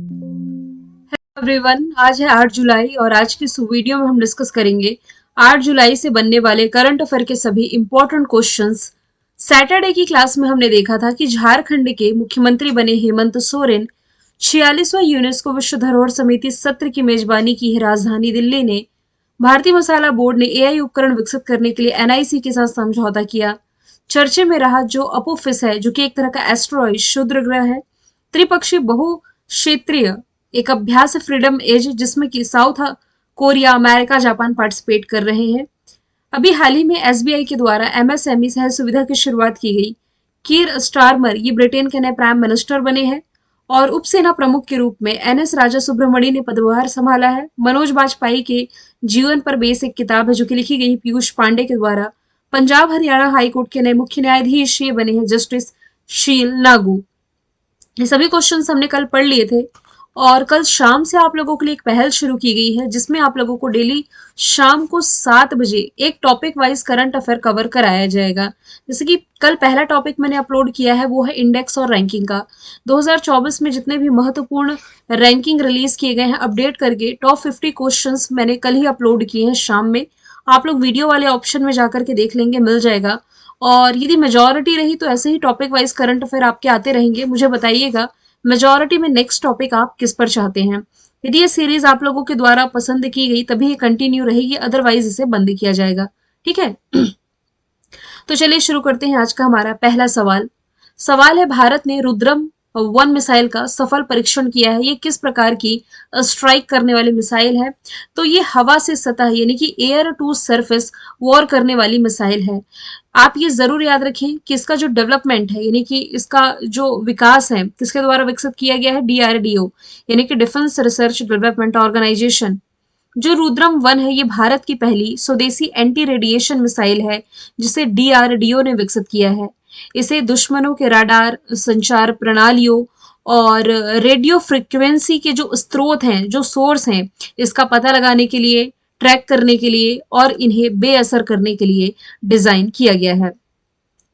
Everyone, आज है 8 जुलाई और आज की इस वीडियो में हम डिस्कस करेंगे 8 जुलाई से बनने वाले करंट अफेयर के सभी इंपॉर्टेंट क्वेश्चंस। सैटरडे की क्लास में हमने देखा था कि झारखंड के मुख्यमंत्री बने हेमंत सोरेन 46वां यूनेस्को विश्व धरोहर समिति सत्र की मेजबानी की है राजधानी दिल्ली ने। भारतीय मसाला बोर्ड ने एआई उपकरण विकसित करने के लिए एनआईसी के साथ समझौता किया। चर्चे में रहा जो अपोफिस है, जो कि एक तरह का एस्ट्रॉइड क्षुद्र ग्रह है। त्रिपक्षीय बहु क्षेत्रीय एक अभ्यास है फ्रीडम एज, जिसमें कि south Korea, America, Japan participate कर रहे हैं। अभी हाल ही में एसबीआई के द्वारा एमएसएमई सह सुविधा की शुरुआत की गई। कीर स्टारमर ये ब्रिटेन के नए प्राइम मिनिस्टर बने हैं और उपसेना प्रमुख के रूप में एनएस राजा सुब्रमणी ने पदभार संभाला है। मनोज बाजपेयी के जीवन पर बेस एक किताब है जो कि लिखी गई पीयूष पांडे के द्वारा। पंजाब हरियाणा हाईकोर्ट के नए मुख्य न्यायाधीश ये बने हैं जस्टिस शील नागू। ये सभी क्वेश्चंस हमने कल पढ़ लिए थे और कल शाम से आप लोगों के लिए एक पहल शुरू की गई है जिसमें आप लोगों को डेली शाम को 7 बजे एक topic wise current affair cover कराया जाएगा। जैसे कि कल पहला टॉपिक मैंने अपलोड किया है वो है इंडेक्स और रैंकिंग का। 2024 में जितने भी महत्वपूर्ण रैंकिंग रिलीज किए गए हैं अपडेट करके टॉप 50 क्वेश्चंस मैंने कल ही अपलोड किए हैं शाम में। आप लोग वीडियो वाले ऑप्शन में जाकर के देख लेंगे, मिल जाएगा। और यदि मेजोरिटी रही तो ऐसे ही टॉपिक वाइज करंट अफेयर आपके आते रहेंगे। मुझे बताइएगा मेजोरिटी में नेक्स्ट टॉपिक आप किस पर चाहते हैं। यदि ये सीरीज आप लोगों के द्वारा पसंद की गई तभी ये कंटिन्यू रहेगी, अदरवाइज इसे बंद किया जाएगा। ठीक है। तो चलिए शुरू करते हैं आज का हमारा पहला सवाल। सवाल है, भारत ने रुद्रम 1 मिसाइल का सफल परीक्षण किया है। ये किस प्रकार की स्ट्राइक करने वाली मिसाइल है? तो ये हवा से सतह यानी कि एयर टू सरफेस वॉर करने वाली मिसाइल है। आप ये जरूर याद रखें कि इसका जो डेवलपमेंट है यानी कि इसका जो विकास है किसके द्वारा विकसित किया गया है? डीआरडीओ यानी कि डिफेंस रिसर्च डेवलपमेंट ऑर्गेनाइजेशन। जो रुद्रम 1 है ये भारत की पहली स्वदेशी एंटी रेडिएशन मिसाइल है जिसे डीआरडीओ ने विकसित किया है। इसे दुश्मनों के राडार, संचार प्रणालियों और रेडियो फ्रिक्वेंसी के जो स्रोत हैं, जो सोर्स हैं, इसका पता लगाने के लिए, ट्रैक करने के लिए और इन्हें बेअसर करने के लिए डिजाइन किया गया है।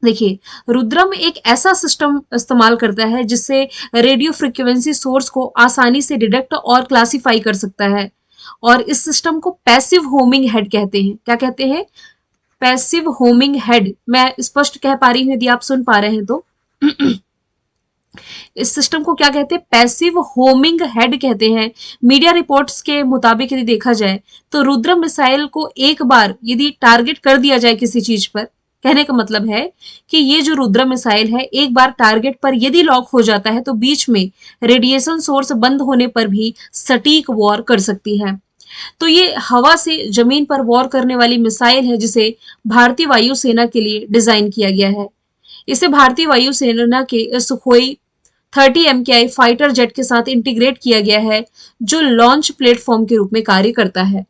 देखिए, रुद्रम एक ऐसा सिस्टम इस्तेमाल करता है जिससे रेडियो फ्रिक्वेंसी सोर्स को आसानी से डिटेक्ट और क्लासिफाई कर सकता है। और इस सिस्टम को पैसिव होमिंग हेड कहते हैं। क्या कहते हैं? Passive homing head. मैं स्पष्ट कह पा रही हूं यदि आप सुन पा रहे हैं तो। इस सिस्टम को क्या कहते हैं? पैसिव होमिंग हेड कहते हैं। मीडिया रिपोर्ट्स के मुताबिक यदि देखा जाए तो रुद्रम मिसाइल को एक बार यदि टारगेट कर दिया जाए किसी चीज पर, कहने का मतलब है कि ये जो रुद्रम मिसाइल है एक बार टारगेट पर यदि लॉक हो जाता है तो बीच में रेडिएशन सोर्स बंद होने पर भी सटीक वॉर कर सकती है। तो ये हवा से जमीन पर वॉर करने वाली मिसाइल है जिसे भारतीय वायुसेना के लिए डिजाइन किया गया है। इसे भारतीय वायुसेना के सुखोई 30 MKI फाइटर जेट के साथ इंटीग्रेट किया गया है जो लॉन्च प्लेटफॉर्म के रूप में कार्य करता है।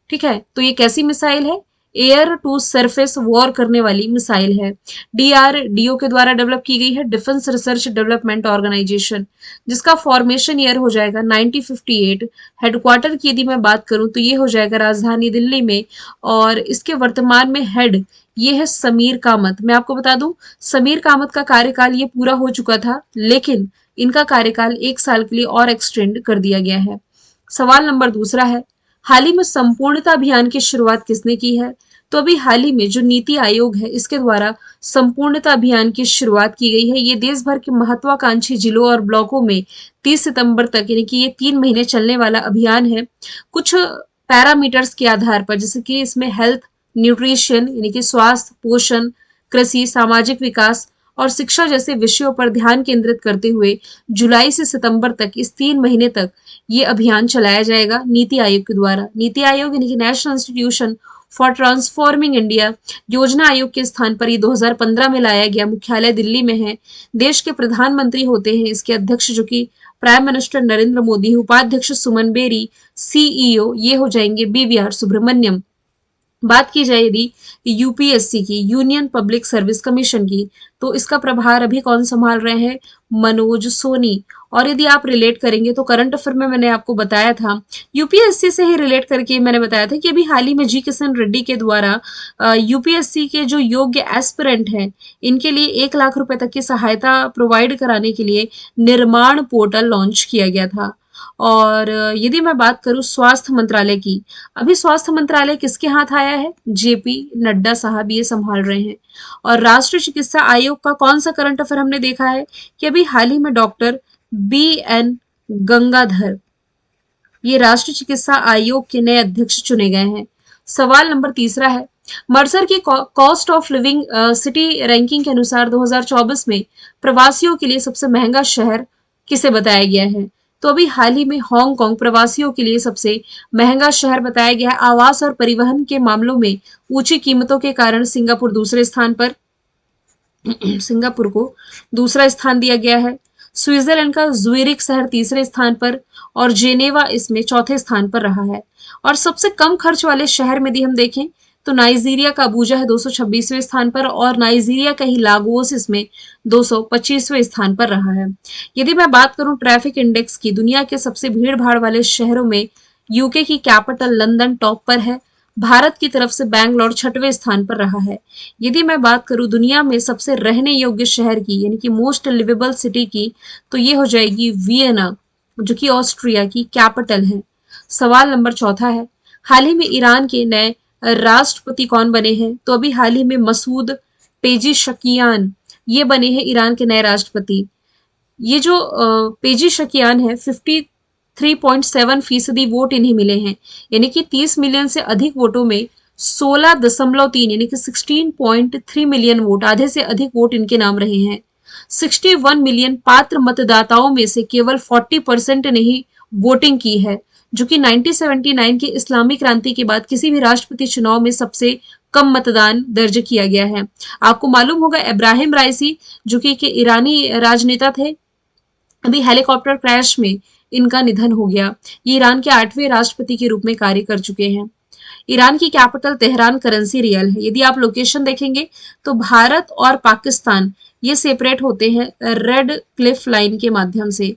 ठीक है, तो ये कैसी मिसाइल है? एयर टू सरफेस वॉर करने वाली मिसाइल है। डीआरडीओ के द्वारा डेवलप की गई है, डिफेंस रिसर्च डेवलपमेंट ऑर्गेनाइजेशन, जिसका फॉर्मेशन ईयर हो जाएगा 1958। हेडक्वार्टर की यदि मैं बात करूं तो ये हो जाएगा राजधानी दिल्ली में और इसके वर्तमान में हेड ये है समीर कामत। मैं आपको बता दूं, समीर कामत का कार्यकाल ये पूरा हो चुका था लेकिन इनका कार्यकाल 1 साल के लिए और एक्सटेंड कर दिया गया है। सवाल नंबर दूसरा है, हाल ही में संपूर्णता अभियान की शुरुआत किसने की है? तो अभी हाल ही में जो नीति आयोग है इसके द्वारा संपूर्णता अभियान की शुरुआत की गई है। ये देश भर के महत्वाकांक्षी जिलों और ब्लॉकों में 30 सितंबर तक यानी कि ये 3 महीने चलने वाला अभियान है। कुछ पैरामीटर्स के आधार पर, जैसे कि इसमें हेल्थ, न्यूट्रिशन यानी कि स्वास्थ्य, पोषण, कृषि, सामाजिक विकास और शिक्षा जैसे विषयों पर ध्यान केंद्रित करते हुए जुलाई से सितंबर तक इस 3 महीने तक ये अभियान चलाया जाएगा नीति आयोग के द्वारा। नीति आयोग यानी कि national institution for transforming India योजना आयोग के स्थान पर ये 2015 में लाया गया। मुख्यालय दिल्ली में है। देश के प्रधानमंत्री होते हैं इसके अध्यक्ष जो कि प्राइम मिनिस्टर नरेंद्र मोदी, उपाध्यक्ष सुमन बेरी, सीईओ ये हो जाएंगे बीवीआर सुब्रमण्यम। बात की जाए यदि यूपीएससी की, यूनियन पब्लिक सर्विस कमीशन की, तो इसका प्रभार अभी कौन संभाल रहे हैं? मनोज सोनी। और यदि आप रिलेट करेंगे तो करंट अफेयर में मैंने आपको बताया था, यूपीएससी से ही रिलेट करके मैंने बताया था कि अभी हाल ही में जी किशन रेड्डी के द्वारा यूपीएससी के जो योग्य एस्पिरेंट हैं इनके लिए 1 लाख रुपए तक की सहायता प्रोवाइड कराने के लिए निर्माण पोर्टल लॉन्च किया गया था। और यदि मैं बात करूं स्वास्थ्य मंत्रालय की, अभी स्वास्थ्य मंत्रालय किसके हाथ आया है? जेपी नड्डा साहब ये संभाल रहे हैं। और राष्ट्रीय चिकित्सा आयोग का कौन सा करंट अफेयर हमने देखा है कि अभी हाल ही में डॉक्टर BN गंगाधर ये राष्ट्रीय चिकित्सा आयोग के नए अध्यक्ष चुने गए हैं। सवाल नंबर तीसरा है, मर्सर की cost of living city ranking के अनुसार 2024 में प्रवासियों के लिए सबसे महंगा शहर किसे बताया गया है? तो अभी हाल ही में हांगकांग प्रवासियों के लिए सबसे महंगा शहर बताया गया है। आवास और परिवहन के मामलों में ऊंची कीमतों के कारण सिंगापुर दूसरे स्थान पर सिंगापुर को दूसरा स्थान दिया गया है। स्विट्जरलैंड का ज़ुरिक शहर तीसरे स्थान पर और जेनेवा इसमें चौथे स्थान पर रहा है। और सबसे कम खर्च वाले शहर में यदि हम देखें तो नाइजीरिया का अबूजा है 226वें स्थान पर और नाइजीरिया का ही लागोस इसमें 225वें स्थान पर रहा है। यदि मैं बात करूं ट्रैफिक इंडेक्स की, दुनिया के सबसे भीड़ भाड़ वाले शहरों में यूके की कैपिटल लंदन टॉप पर है। भारत की तरफ से बैंगलोर 6वें स्थान पर रहा है। यदि मैं बात करूं दुनिया में सबसे रहने योग्य शहर की यानी कि मोस्ट लिवेबल सिटी की, तो ये हो जाएगी वियना, जो कि ऑस्ट्रिया की कैपिटल है। सवाल नंबर चौथा है, हाल ही में ईरान के नए राष्ट्रपति कौन बने हैं? तो अभी हाल ही में मसूद पेजिशकियान ये बने हैं ईरान के नए राष्ट्रपति। ये जो पेजिशकियान है 53.7% वोट इन्हें मिले हैं, यानी कि 30 मिलियन से अधिक वोटों में 16.3 यानी कि 16.3 मिलियन वोट, आधे से अधिक वोट इनके नाम रहे हैं। 61 मिलियन पात्र मतदाताओं में से केवल 40% ने ही वोटिंग की है, जो कि 1979 के इस्लामी क्रांति के बाद किसी भी राष्ट्रपति चुनाव में सबसे कम मतदान दर्ज किया गया है। आपको मालूम होगा इब्राहिम राइसी जो कि ईरानी राजनेता थे, अभी हेलीकॉप्टर क्रैश में इनका निधन हो गया। ये ईरान के 8वें राष्ट्रपति के रूप में कार्य कर चुके हैं। ईरान की कैपिटल तेहरान, करेंसी रियल है। यदि आप लोकेशन देखेंगे तो भारत और पाकिस्तान ये सेपरेट होते हैं रेड क्लिफ लाइन के माध्यम से,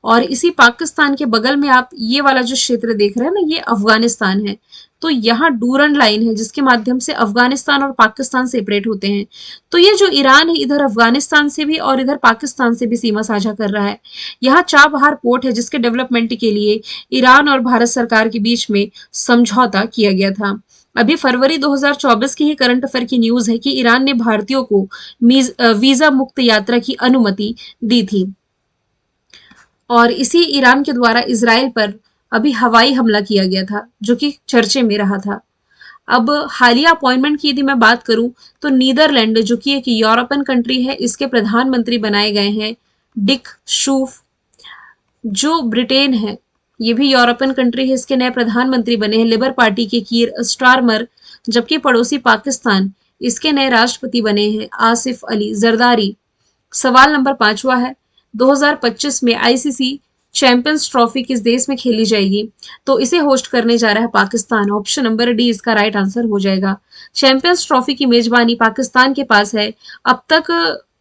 और इसी पाकिस्तान के बगल में आप ये वाला जो क्षेत्र देख रहे हैं ना, ये अफगानिस्तान है। तो यहाँ डूरन लाइन है जिसके माध्यम से अफगानिस्तान और पाकिस्तान सेपरेट होते हैं। तो ये जो ईरान है इधर अफगानिस्तान से भी और इधर पाकिस्तान से भी सीमा साझा कर रहा है। यहाँ चाबहार पोर्ट है जिसके डेवलपमेंट के लिए ईरान और भारत सरकार के बीच में समझौता किया गया था। अभी फरवरी 2024 की ही करंट अफेयर की न्यूज है कि ईरान ने भारतीयों को वीजा मुक्त यात्रा की अनुमति दी थी। और इसी ईरान के द्वारा इजराइल पर अभी हवाई हमला किया गया था जो कि चर्चे में रहा था। अब हालिया अपॉइंटमेंट की यदि मैं बात करूं तो नीदरलैंड जो कि एक यूरोपियन कंट्री है, इसके प्रधानमंत्री बनाए गए हैं डिक शूफ। जो ब्रिटेन है ये भी यूरोपियन कंट्री है, इसके नए प्रधानमंत्री बने हैं लेबर पार्टी के कीर स्टारमर। जबकि पड़ोसी पाकिस्तान, इसके नए राष्ट्रपति बने हैं आसिफ अली जरदारी। सवाल नंबर 5वां है, 2025 में आईसीसी चैंपियंस ट्रॉफी किस देश में खेली जाएगी? तो इसे होस्ट करने जा रहा है पाकिस्तान। ऑप्शन नंबर डी इसका राइट आंसर हो जाएगा। चैंपियंस ट्रॉफी की मेजबानी पाकिस्तान के पास है। अब तक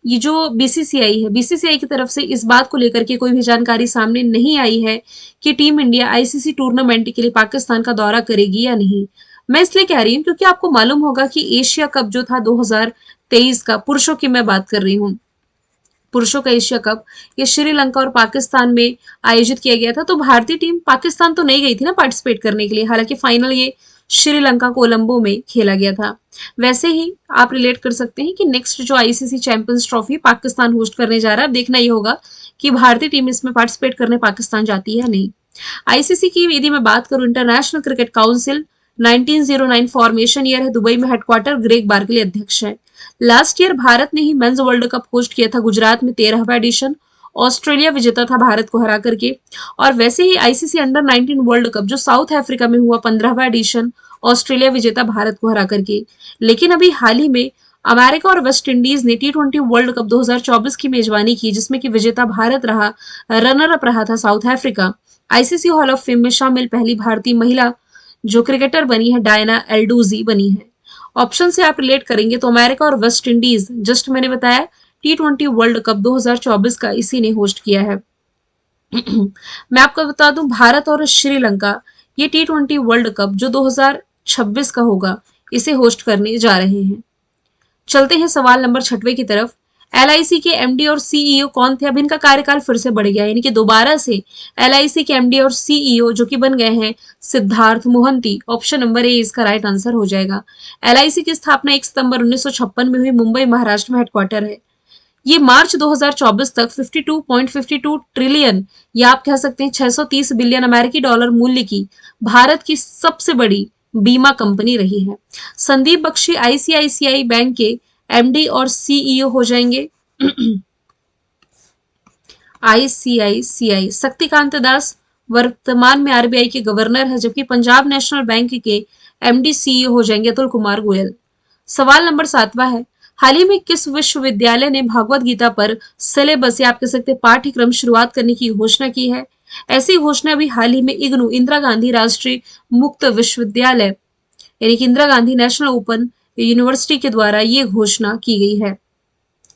ये जो बीसीसीआई है, बीसीसीआई की तरफ से इस बात को लेकर के कोई भी जानकारी सामने नहीं आई है कि टीम इंडिया आईसीसी टूर्नामेंट के लिए पाकिस्तान का दौरा करेगी या नहीं। मैं इसलिए कह रही हूँ क्योंकि आपको मालूम होगा कि एशिया कप जो था 2023 का, पुरुषों की मैं बात कर रही हूँ, पुरुषों का एशिया कप ये श्रीलंका और पाकिस्तान में आयोजित किया गया था। तो भारतीय टीम पाकिस्तान तो नहीं गई थी ना पार्टिसिपेट करने के लिए, हालांकि फाइनल ये श्रीलंका कोलंबो में खेला गया था। वैसे ही आप रिलेट कर सकते हैं कि नेक्स्ट जो ICC champions trophy Pakistan host करने जा रहा है, देखना ये होगा कि भारतीय टीम इसमें पार्टिसिपेट करने पाकिस्तान जाती है या नहीं। आईसीसी की यदि मैं बात करूं, international cricket council 1909 formation year है, दुबई में हेडक्वार्टर, ग्रेग बार्कले अध्यक्ष है। लास्ट ईयर भारत ने ही मेंस वर्ल्ड कप होस्ट किया था गुजरात में, 13वां एडिशन। ऑस्ट्रेलिया विजेता था भारत को हरा करके। और वैसे ही आईसीसी अंडर 19 वर्ल्ड कप जो साउथ अफ्रीका में हुआ, 15वां एडिशन, ऑस्ट्रेलिया विजेता भारत को हरा करके। लेकिन अभी हाल ही में अमेरिका और वेस्ट इंडीज ने T20 वर्ल्ड कप 2024 की मेजबानी की, जिसमें कि विजेता भारत रहा, रनर अप रहा था south Africa. ICC hall of fame में शामिल पहली भारतीय महिला जो क्रिकेटर बनी है डायना एल्डूजी बनी है। ऑप्शन से आप रिलेट करेंगे तो अमेरिका और वेस्ट इंडीज, जस्ट मैंने बताया T20 वर्ल्ड कप 2024 का इसी ने होस्ट किया है। मैं आपको बता दूं भारत और श्रीलंका ये T20 वर्ल्ड कप जो 2026 का होगा इसे होस्ट करने जा रहे हैं। चलते हैं सवाल नंबर 6वें की तरफ। LIC के MD और CEO कौन थे? अब इनका कार्यकाल फिर से बढ़ गया, यानी कि दोबारा से LIC के MD और CEO जो कि बन गए हैं Siddharth Mohanty. Option number A इसका राइट आंसर हो जाएगा। LIC की स्थापना 1 सितंबर 1956 में हुई, मुंबई महाराष्ट्र में हेडक्वार्टर है। ये मार्च 2024 तक 52.52 ट्रिलियन या आप कह सकते हैं 630 बिलियन अमेरिकी डॉलर मूल्य की भारत की सबसे बड़ी बीमा कंपनी रही है। संदीप बख्शी ICICI बैंक के MD और CEO हो जाएंगे। ICICI। शक्तिकांत दास वर्तमान में RBI के गवर्नर है, जबकि पंजाब नेशनल बैंक के MD CEO हो जाएंगे अतुल कुमार गोयल। सवाल नंबर 7वां है, हाल ही में किस विश्वविद्यालय ने भागवत गीता पर सिलेबस या आप कह सकते हैं पाठ्यक्रम शुरुआत करने की घोषणा की है? ऐसी घोषणा भी हाल ही में इग्नू इंदिरा गांधी राष्ट्रीय मुक्त विश्वविद्यालय यानी कि Indira Gandhi national open university के द्वारा ये घोषणा की गई है।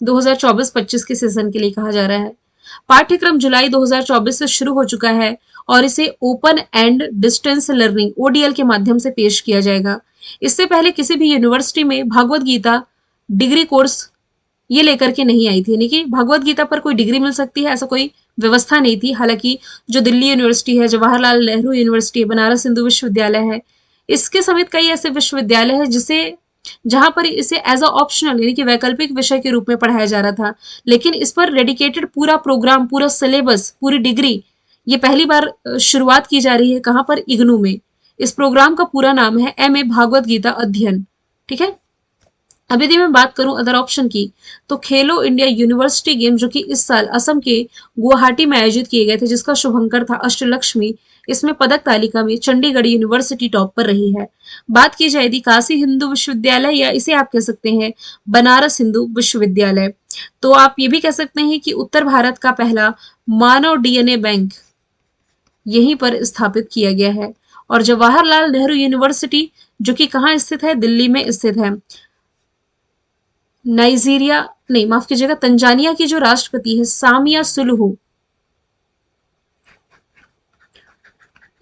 2024-25 के सेशन के लिए कहा जा रहा है। पाठ्यक्रम जुलाई 2024 से शुरू हो चुका है और इसे open and distance learning ODL के माध्यम से पेश किया जाएगा। इससे पहले किसी भी यूनिवर्सिटी में भागवत गीता डिग्री कोर्स ये लेकर के नहीं आई थी, यानी कि भगवत गीता पर कोई डिग्री मिल सकती है ऐसा कोई व्यवस्था नहीं थी। हालांकि जो दिल्ली यूनिवर्सिटी है, जवाहरलाल नेहरू यूनिवर्सिटी है, बनारस हिंदू विश्वविद्यालय है, इसके समेत कई ऐसे विश्वविद्यालय है जिसे जहां पर इसे एज अ ऑप्शनल यानी कि वैकल्पिक विषय के रूप में पढ़ाया जा रहा था, लेकिन इस पर डेडिकेटेड पूरा प्रोग्राम, पूरा सिलेबस, पूरी डिग्री ये पहली बार शुरुआत की जा रही है। कहां पर? इग्नू में। इस प्रोग्राम का पूरा नाम है MA भागवत गीता अध्ययन। ठीक है। अब यदि मैं बात करूं अदर ऑप्शन की, तो खेलो इंडिया यूनिवर्सिटी गेम जो कि इस साल असम के गुवाहाटी में आयोजित किए गए थे, जिसका शुभंकर था अष्टलक्ष्मी, इसमें पदक तालिका में चंडीगढ़ यूनिवर्सिटी टॉप पर रही है। बात की जाए यदि काशी हिंदू विश्वविद्यालय या इसे आप कह सकते हैं बनारस हिंदू विश्वविद्यालय, तो आप ये भी कह सकते हैं कि उत्तर भारत का पहला मानव DNA बैंक यहीं पर स्थापित किया गया है। और जवाहरलाल नेहरू यूनिवर्सिटी जो कि कहाँ स्थित है? दिल्ली में स्थित है। नाइजीरिया नहीं, माफ कीजिएगा, तंजानिया की जो राष्ट्रपति है सामिया सुलुहू,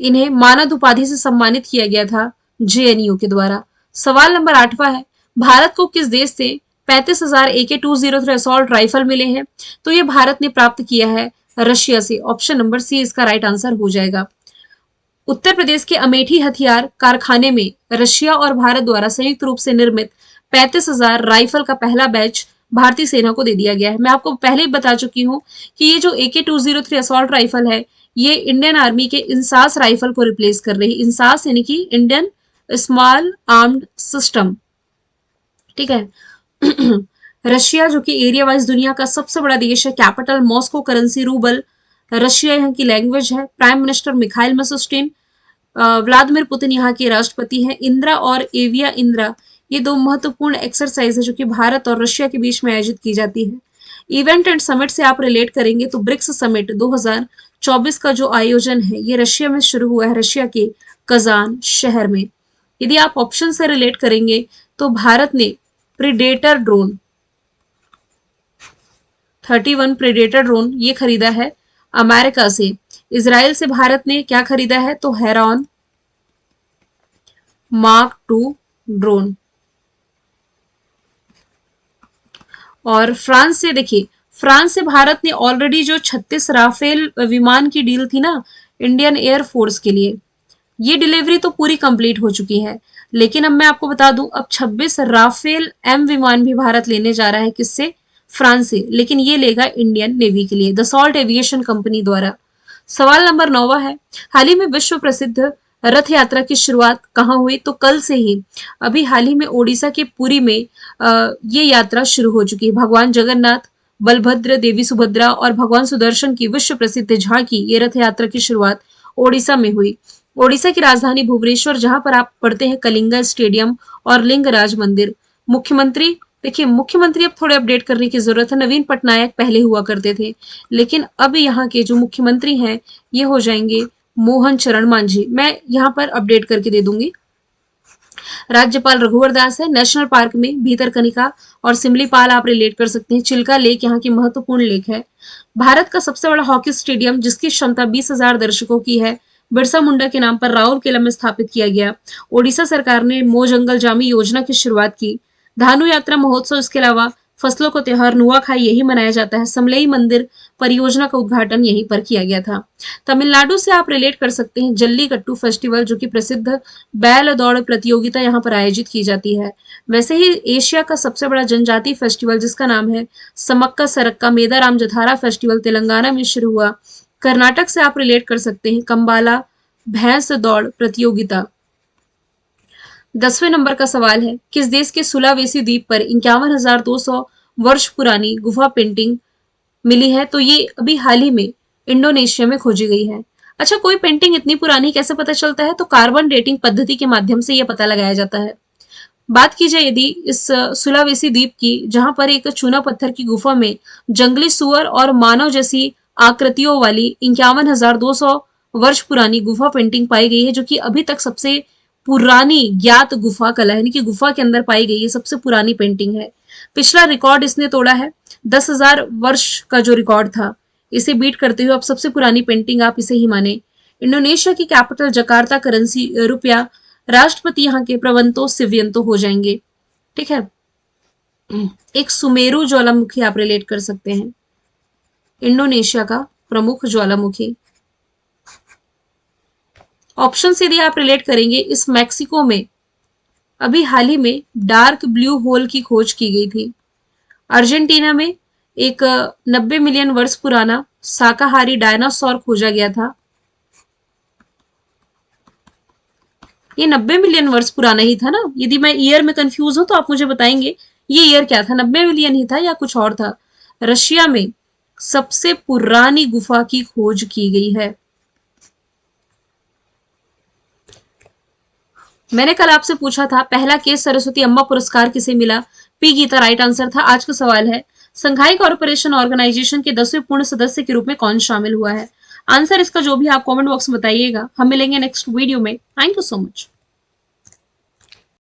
इन्हें मानद उपाधि से सम्मानित किया गया था JNU के द्वारा। सवाल नंबर 8वां है, भारत को किस देश से 35,000 AK-203 असॉल्ट राइफल मिले हैं? तो ये भारत ने प्राप्त किया है रशिया से। ऑप्शन नंबर सी इसका राइट आंसर हो जाएगा। उत्तर प्रदेश के अमेठी हथियार कारखाने में रशिया और भारत द्वारा संयुक्त रूप से निर्मित 35,000 राइफल का पहला बैच भारतीय सेना को दे दिया गया है। मैं आपको पहले ही बता चुकी हूँ कि ये जो AK-203 असॉल्ट राइफल है, ये इंडियन आर्मी के इंसास राइफल को रिप्लेस कर रही है। इंसास यानी कि इंडियन स्मॉल आर्म्ड सिस्टम। ठीक है। रशिया जो कि एरिया वाइज दुनिया का सबसे बड़ा देश है, capital Moscow, currency rouble, Russia यहाँ की लैंग्वेज है, prime minister Mikhail Mishustin, Vladimir Putin यहाँ के राष्ट्रपति हैं। इंदिरा और एविया इंदिरा ये दो महत्वपूर्ण एक्सरसाइज है जो कि भारत और रशिया के बीच में आयोजित की जाती है। इवेंट एंड समिट से आप रिलेट करेंगे तो ब्रिक्स समिट 2024 का जो आयोजन है ये रशिया में शुरू हुआ है, रशिया के कजान शहर में। यदि आप ऑप्शन से रिलेट करेंगे तो भारत ने प्रीडेटर ड्रोन 31 प्रीडेटर ड्रोन ये खरीदा है अमेरिका से। इजराइल से भारत ने क्या खरीदा है? तो हेरॉन मार्क 2 ड्रोन। और फ्रांस से देखिए, फ्रांस से भारत ने ऑलरेडी जो 36 राफेल विमान की डील थी ना इंडियन एयर फोर्स के लिए, ये डिलीवरी तो पूरी कंप्लीट हो चुकी है। लेकिन अब मैं आपको बता दूं, अब 26 राफेल M विमान भी भारत लेने जा रहा है। किससे? फ्रांस से। लेकिन ये लेगा इंडियन नेवी के लिए, दसॉल्ट एविएशन कंपनी द्वारा। सवाल नंबर 9 है, हाल ही में विश्व प्रसिद्ध रथ यात्रा की शुरुआत कहाँ हुई? तो कल से ही, अभी हाल ही में ओडिशा के पुरी में ये यात्रा शुरू हो चुकी है। भगवान जगन्नाथ, बलभद्र, देवी सुभद्रा और भगवान सुदर्शन की विश्व प्रसिद्ध झांकी ये रथ यात्रा की शुरुआत ओडिशा में हुई। ओडिशा की राजधानी भुवनेश्वर, जहां पर आप पढ़ते हैं कलिंगा स्टेडियम और लिंगराज मंदिर। मुख्यमंत्री, देखिए मुख्यमंत्री अब थोड़े अपडेट करने की जरूरत है। नवीन पटनायक पहले हुआ करते थे, लेकिन अब यहाँ के जो मुख्यमंत्री हैं ये हो जाएंगे मोहन चरण मांझी। मैं यहाँ पर अपडेट करके दे दूंगी। राज्यपाल रघुवर दास है। नेशनल पार्क में भीतरकनिका और सिमलीपाल आप रिलेट कर सकते हैं। चिल्का लेक यहाँ की महत्वपूर्ण लेक है। भारत का सबसे बड़ा हॉकी स्टेडियम जिसकी क्षमता 20,000 दर्शकों की है, बिरसा मुंडा के नाम पर राउरकेला में स्थापित किया गया। ओडिशा सरकार ने मो जंगल जामी योजना की शुरुआत की। धानु यात्रा महोत्सव इसके अलावा फसलों का त्योहार नुआखाई यही मनाया जाता है। समलेई मंदिर परियोजना का उद्घाटन यहीं पर किया गया था। तमिलनाडु से आप रिलेट कर सकते हैं जल्लीकट्टू फेस्टिवल, जो कि प्रसिद्ध बैल दौड़ प्रतियोगिता यहाँ पर आयोजित की जाती है। वैसे ही एशिया का सबसे बड़ा जनजातीय फेस्टिवल जिसका नाम है समक्का सरक्का मेदाराम जथारा फेस्टिवल तेलंगाना में शुरू हुआ। कर्नाटक से आप रिलेट कर सकते हैं कंबाला भैंस दौड़ प्रतियोगिता। 10वें नंबर का सवाल है, किस देश के सुलावेसी द्वीप पर 51,200 वर्ष पुरानी गुफा पेंटिंग मिली है? तो ये अभी हाल ही में इंडोनेशिया में खोजी गई है। अच्छा, कोई पेंटिंग इतनी पुरानी कैसे पता चलता है? तो कार्बन डेटिंग पद्धति के माध्यम से यह पता लगाया जाता है। बात की जाए यदि इस सुलावेसी द्वीप की, जहां पर एक चूना पत्थर की गुफा में जंगली सुअर और मानव जैसी आकृतियों वाली 51,200 वर्ष पुरानी गुफा पेंटिंग पाई गई है, जो कि अभी तक सबसे पुरानी ज्ञात गुफा कला यानी कि गुफा के अंदर पाई गई है सबसे पुरानी पेंटिंग है। पिछला रिकॉर्ड इसने तोड़ा है 10,000 वर्ष का जो रिकॉर्ड था, इसे बीट करते हुए अब सबसे पुरानी पेंटिंग आप इसे ही माने। इंडोनेशिया की कैपिटल जकार्ता, करेंसी रुपया, राष्ट्रपति यहाँ के प्रवंतो सिवियंतो हो जाएंगे। ठीक है, एक सुमेरु ज्वालामुखी आप रिलेट कर सकते हैं, इंडोनेशिया का प्रमुख ज्वालामुखी। ऑप्शन से यदि आप रिलेट करेंगे, इस मैक्सिको में अभी हाल ही में डार्क ब्लू होल की खोज की गई थी। अर्जेंटीना में एक 90 मिलियन वर्ष पुराना शाकाहारी डायनासोर खोजा गया था। ये 90 मिलियन वर्ष पुराना ही था ना? यदि मैं ईयर में कंफ्यूज हूं तो आप मुझे बताएंगे ये ईयर क्या था, 90 मिलियन ही था या कुछ और था? रशिया में सबसे पुरानी गुफा की खोज की गई है। मैंने कल आपसे पूछा था पहला के सरस्वती अम्मा पुरस्कार किसे मिला? पी गीता राइट आंसर था। आज का सवाल है, संघाई कॉर्पोरेशन ऑर्गेनाइजेशन के 10वें पूर्ण सदस्य के रूप में कौन शामिल हुआ है? आंसर इसका जो भी आप कमेंट बॉक्स में बताइएगा। हम मिलेंगे नेक्स्ट वीडियो में। Thank you so much.